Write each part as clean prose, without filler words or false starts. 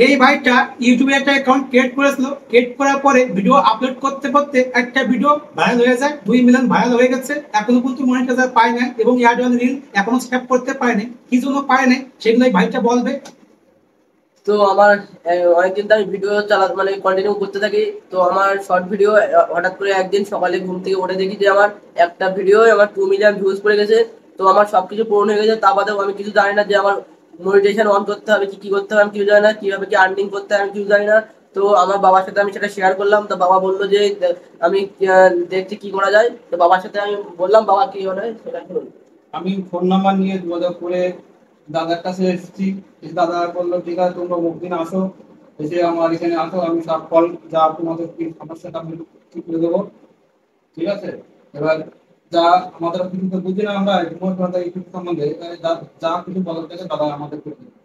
এই ভাইটা ইউটিউবে একটা অ্যাকাউন্ট ক্রিয়েট করেছিল। ক্রিয়েট করার পরে ভিডিও আপলোড করতে করতে একটা ভিডিও ভাইরাল হয়ে যায়, 2 মিলিয়ন ভাইরাল হয়ে গেছে। এখনো কিন্তু মনিটাইজার পায় নাই এবং অ্যাড অন রিল এখনো সেভ করতে পারেনি। কি জন্য পারে নাই সেগুলো এই ভাইটা বলবে। তো আমার অনেকদিন তো আমি ভিডিও মানে কন্টিনিউ করতে থাকি। তো আমার শর্ট ভিডিও হঠাৎ করে একদিন সকালে ঘুম থেকে উঠে দেখি যে আমার একটা ভিডিও আমার 2 মিলিয়ন ভিউজ পড়ে গেছে। তো আমার সবকিছু পূরণ হয়ে গেছে, তা বাদেও আমি কিছু জানি না যে আমার মনিটাইজেশন অন করতে হবে কি কি করতে হবে আমি কিছু জানি না, কিভাবে কি আর্নিং করতে হবে আমি কিছু জানি না। তো আমার বাবার সাথে আমি সেটা শেয়ার করলাম। তো বাবা বললো যে আমি দেখছি কি করা যায়। তো বাবার সাথে আমি বললাম, বাবা কি হলো সেটা শুনুন। আমি ফোন নাম্বার নিয়ে যোগাযোগ করে দাদার কাছে এসেছি। দাদা বললো ঠিক আছে তোমরা অমুকদিন আসো, এসে আমার এখানে আসো, আমি সব কল যা তোমাদের কি সমস্যাটা আমি ঠিক করে দেবো। ঠিক আছে, এবার যা আমাদের কিছু তো বুঝি না আমরা ইউটিউব সম্বন্ধে, যা যা কিছু বলার থাকে দাদা আমাদের করে দেবে।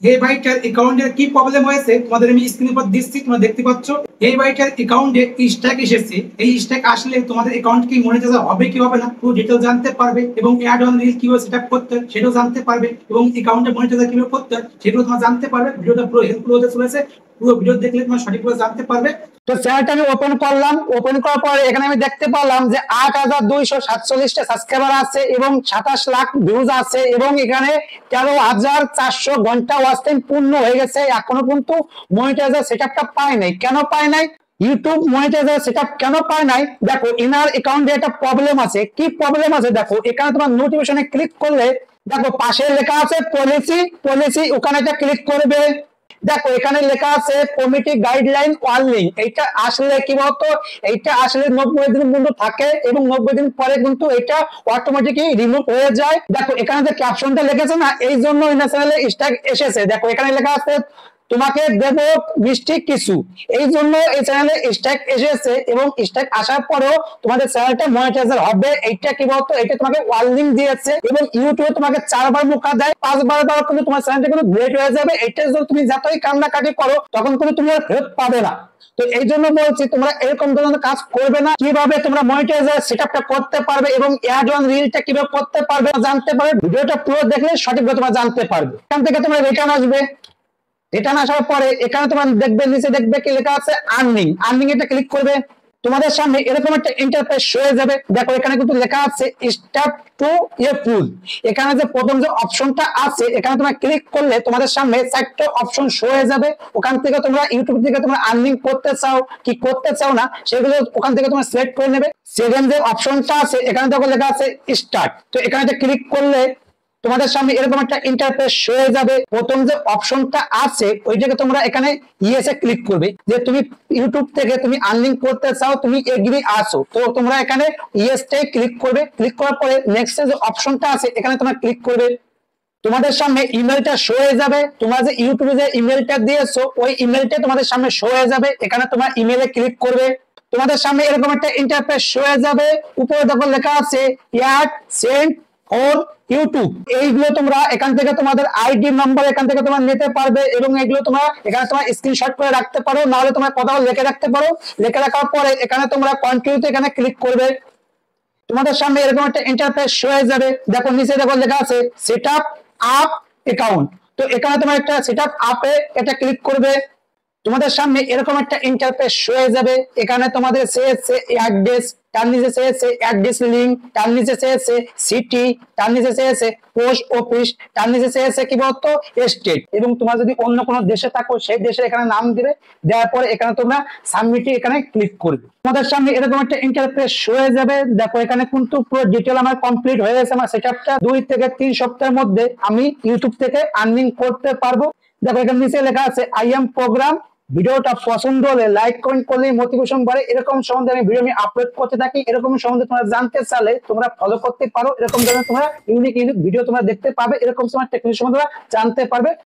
এই ভাইটার অ্যাকাউন্টের কি প্রবলেম হয়েছে তোমাদের আমি স্ক্রিনের উপর দিচ্ছি, তোমরা দেখতে পাচ্ছ। এই ভাইটার অ্যাকাউন্টে স্ট্যাক এসেছে। এই স্ট্যাক আসলে তোমাদের অ্যাকাউন্ট কি মনিটাইজার হবে কি হবে না পুরো ডিটেইলস জানতে পারবে এবং অ্যাড অন রিল কিভাবে সেটআপ করতে হয় সেটাও জানতে পারবে এবং অ্যাকাউন্টে মনিটাইজার কিভাবে করতে হয় সেটাও তোমরা জানতে পারবে। ভিডিওটা পুরো হেল্পফুল হতে চলেছে, পুরো ভিডিও দেখলে তোমরা সঠিকভাবে জানতে পারবে। তো চ্যানেলটা আমি ওপেন করলাম। ওপেন করার পরে এখানে আমি দেখতে পেলাম যে 8,247টা সাবস্ক্রাইবার আছে এবং 27 লাখ ভিউজ আছে এবং এখানে 13,400 ঘন্টা ওয়াচ টাইম পূর্ণ হয়ে গেছে। এখনো কিন্তু মনিটাইজার সেটআপটা পায় নাই। কেন পায় নাই? ইউটিউব মনিটাইজার সেটআপ কেন পায় নাই? দেখো ইনার অ্যাকাউন্টে একটা প্রবলেম আছে। কি প্রবলেম আছে দেখো, এখানে তোমার নোটিফিকেশনে ক্লিক করলে দেখো পাশে লেখা আছে পলিসি। পলিসি ওখানে একটা ক্লিক করবে। দেখো এখানে লেখা আছে কমিটি গাইডলাইন ওয়ার্নিং। এইটা আসলে কি বলতো, এইটা আসলে 90 দিন পর্যন্ত থাকে এবং 90 দিন পরে কিন্তু এটা অটোমেটিকলি রিমুভ হয়ে যায়। দেখো এখানে যে ক্যাপশনটা লিখেছে না, এই জন্য ন্যাশনাল স্ট্যাক এসেছে। দেখো এখানে লেখা আছে তোমাকে দেব মিষ্টি কিছু, এই জন্য এই চ্যানেলে স্ট্যাক এসেছে এবং স্ট্যাক আসার পরেও তোমাদের চ্যানেলটা মনিটাইজার হবে। এইটা কি বলতো, এটা তোমাকে ওয়ার্নিং দিয়েছে এবং ইউটিউবে তোমাকে 4 বার মোকা দেয়, 5 বার দেওয়ার কিন্তু তোমার চ্যানেলটা কিন্তু গ্রেড হয়ে যাবে। এটা যদি তুমি যতই কান্নাকাটি করো তখন কিন্তু তুমি আর ফেরত পাবে না। তো এই জন্য বলছি তোমরা এরকম ধরনের কাজ করবে না। কিভাবে তোমরা মনিটাইজার সেটআপটা করতে পারবে এবং অ্যাড অন রিলটা কিভাবে করতে পারবে জানতে পারবে, ভিডিওটা পুরো দেখলে সঠিকভাবে তোমরা জানতে পারবে। এখান থেকে তোমরা রিটার্ন আসবে। রিটার্ন আসার পরে এখানে তোমার দেখবে নিচে দেখবে কি লেখা আছে আর্নিং। আর্নিং এটা ক্লিক করবে। তোমাদের সামনে এরকম একটা ইন্টারফেস হয়ে যাবে। দেখো এখানে কিন্তু লেখা আছে স্টার্ট টু এপ্রুভ। এখানে যে প্রথম যে অপশনটা আছে এখানে তোমরা ক্লিক করলে তোমাদের সামনে 4টা অপশন শো হয়ে যাবে। ওখান থেকে তোমরা ইউটিউব থেকে তোমরা আর্নিং করতে চাও কি করতে চাও না সেগুলো ওখান থেকে তোমরা সিলেক্ট করে নেবে। সেকেন্ড যে অপশনটা আছে এখানে দেখো লেখা আছে স্টার্ট। তো এখানে ক্লিক করলে তোমাদের সামনে এরকম একটা ইন্টারফেস হয়ে যাবে। প্রথম যে অপশনটা আছে ওইটাকে তোমরা এখানে ইয়েসে ক্লিক করবে যে তুমি ইউটিউব থেকে তুমি আর্নিং করতে চাও, তুমি এগ্রি আছো। তো তোমরা এখানে ইয়েসটাই ক্লিক করবে। ক্লিক করার পরে নেক্সট যে অপশনটা আছে এখানে তোমরা ক্লিক করবে। তোমাদের সামনে ইমেলটা শো হয়ে যাবে। তোমরা যে ইউটিউবে যে ইমেলটা দিয়েছো ওই ইমেলটা তোমাদের সামনে শো হয়ে যাবে। এখানে তোমরা ইমেলে ক্লিক করবে। তোমাদের সামনে এরকম একটা ইন্টারফেস শো হয়ে যাবে। উপরে দেখো লেখা আছে অ্যাড সেন্ড ফর ইউটিউব। এইগুলো তোমরা এখান থেকে তোমাদের আইডি নাম্বার এখান থেকে তোমরা নিতে পারবে এবং এগুলো তোমরা এখানে তোমার স্ক্রিনশট করে রাখতে পারো, নাহলে তোমরা কোথাও লিখে রাখতে পারো। লিখে রাখার পরে এখানে তোমরা কন্টিনিউতে এখানে ক্লিক করবে। তোমাদের সামনে এরকম একটা ইন্টারফেস শো হয়ে যাবে। দেখো নিচে দেখো লেখা আছে সেটআপ আপ অ্যাকাউন্ট। তো এখানে তোমরা একটা সেটআপ আপে এটা ক্লিক করবে। তোমাদের সামনে এরকম একটা ইন্টারফেস হয়ে যাবে। এখানে তোমাদের চেয়েছে অ্যাড্রেস, তার নিচে চেয়েছে অ্যাড্রেস লিঙ্ক, তার নিচে চেয়েছে সিটি, তার নিচে চেয়েছে পোস্ট অফিস, তার নিচে চেয়েছে কি বলতো স্টেট এবং তোমরা যদি অন্য কোনো দেশে থাকো সেই দেশের এখানে নাম দিবে। দেওয়ার পরে এখানে তোমরা সাবমিটে এখানে ক্লিক করবে। তোমাদের সামনে এরকম একটা ইন্টারফেস হয়ে যাবে। দেখো এখানে কিন্তু পুরো ডিটেল আমার কমপ্লিট হয়ে গেছে। আমার সেটআপটা 2 থেকে 3 সপ্তাহের মধ্যে আমি ইউটিউব থেকে আর্নিং করতে পারবো। দেখো এখানে নিচে লেখা আছে আই এম প্রোগ্রাম। ভিডিওটা পছন্দ হলে লাইক কমেন্ট করলে মোটিভেশন বাড়ে। এরকম সম্বন্ধে আমি ভিডিও আপলোড করতে থাকি। এরকম সম্বন্ধে তোমরা জানতে চাইলে তোমরা ফলো করতে পারো। এরকম ধরনের তোমরা ইউনিক ভিডিও তোমরা দেখতে পাবে। এরকম তোমার টেকনিক সম্বন্ধে জানতে পারবে।